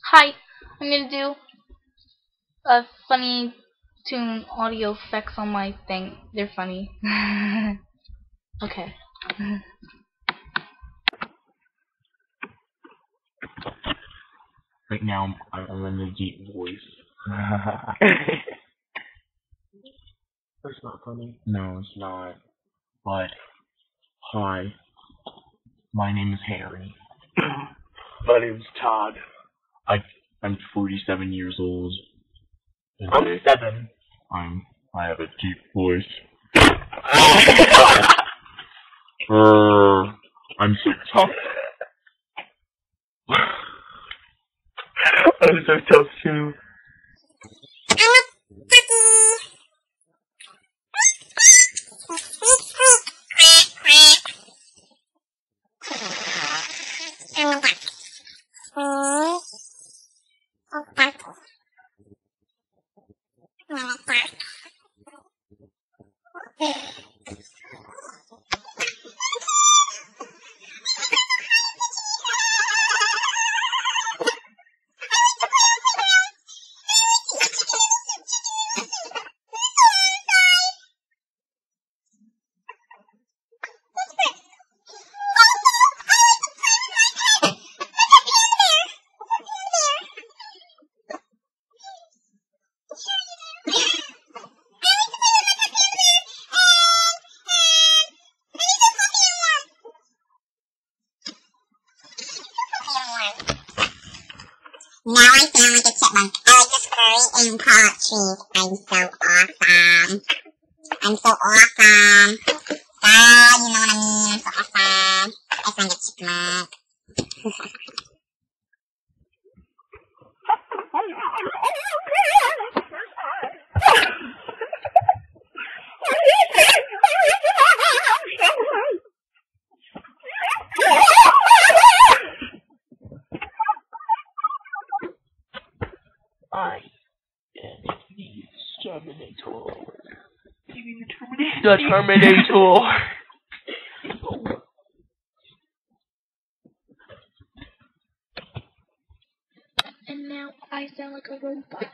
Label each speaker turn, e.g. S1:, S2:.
S1: Hi, I'm gonna do a funny tune audio effects on my thing. They're funny. Okay.
S2: Right now, I'm in a deep voice. That's not funny. No, it's not. But, hi, my name is Harry.
S3: My name's Todd.
S2: I, I'm 47 years old. And
S3: I'm 7.
S2: I have a deep voice. I'm so tough.
S3: I'm so tough too.
S4: Now I sound like a chipmunk. I like to scurry and crawl up trees. I'm so awesome. I'm so awesome. You know what I mean? I'm so awesome. I sound like a chipmunk.
S3: I am the Terminator. You mean the Terminator?
S1: And now I sound like a robot.